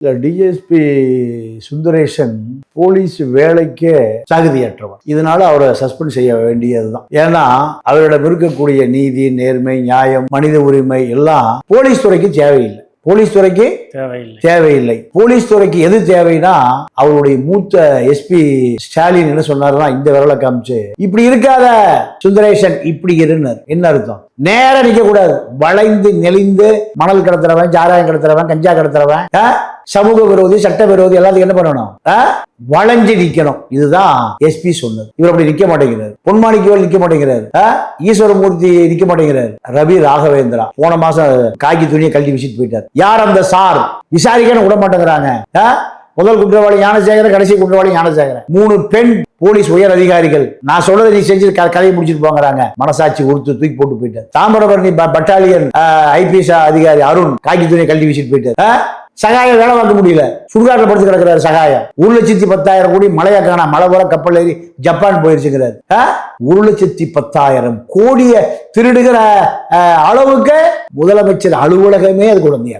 DSP Sundaresan police வேலைக்கே தகுதியற்றவர். இதனால அவரை சஸ்பெண்ட் செய்ய வேண்டியதுதான். ஏன்னா அவரிடம் இருக்கக்கூடிய நீதி, நேர்மை, நியாயம், மனித உரிமை எல்லாம் போலீஸ் துறைக்கு தேவையில்லை. போலீஸ் துறைக்கு தேவையில்லை. போலீஸ் துறைக்கு எது தேவைன்னா அவருடைய மூத்த எஸ்பி ஸ்டாலின் என்ன சொன்னாருன்னா, இந்த விரலை காமிச்சு இப்படி இருக்காத சுந்தரேசன், இப்படி இருந்தார். என்ன அர்த்தம்? நேர நிக்க கூடாது. வளைந்து நெளிந்து மணல் கடத்துறவன், சாராயம் கடத்துறவன், கஞ்சா கடத்துறவன், சமூக விரோதி, சட்ட விரோதி எல்லாத்துக்கும் என்ன பண்ணணும்? வளைஞ்சு நிக்கணும். இதுதான் எஸ்பி சொன்னது. இவர் அப்படி நிக்க மாட்டேங்கிறார். பொன்மாணிக்கவேல் நிக்க மாட்டேங்கிறார். ஈஸ்வரமூர்த்தி நிக்க மாட்டேங்கிறார். ரவி ராகவேந்திரா போன மாசம் காக்கி துணியை கழட்டி விசிட்டு போயிட்டார். யார் அந்த சார்? விசாரிக்கணும் விட மாட்டேங்கிறாங்க. முதல் குற்றவாளி ஞானசேகரன், கடைசி குற்றவாளி ஞானசேகரன். 3 பெண் போலீஸ் உயர் அதிகாரிகள் நான் சொல்றதை நீ செஞ்சு கதையை முடிச்சுட்டு போங்கிறாங்க. மனசாட்சி உறுத்து தூக்கி போட்டு போயிட்டார். தாமிரபரணி பட்டாலியன் ஐபிஎஸ் அதிகாரி அருண் காக்கி துணியை கழட்டி விசிட்டு போயிட்டார். சகாயம் வேலை பார்க்க முடியல, சுடுகாட்டில் படுத்து கிடக்கிறாரு. சகாயம் 1,10,000 கோடி மழையா காணா, மழை வர கப்பல் ஏறி ஜப்பான் போயிருச்சுங்கிறாரு. 1,10,000 கோடியை திருடுகிற அளவுக்கு முதலமைச்சர் அலுவலகமே அது குழந்தையா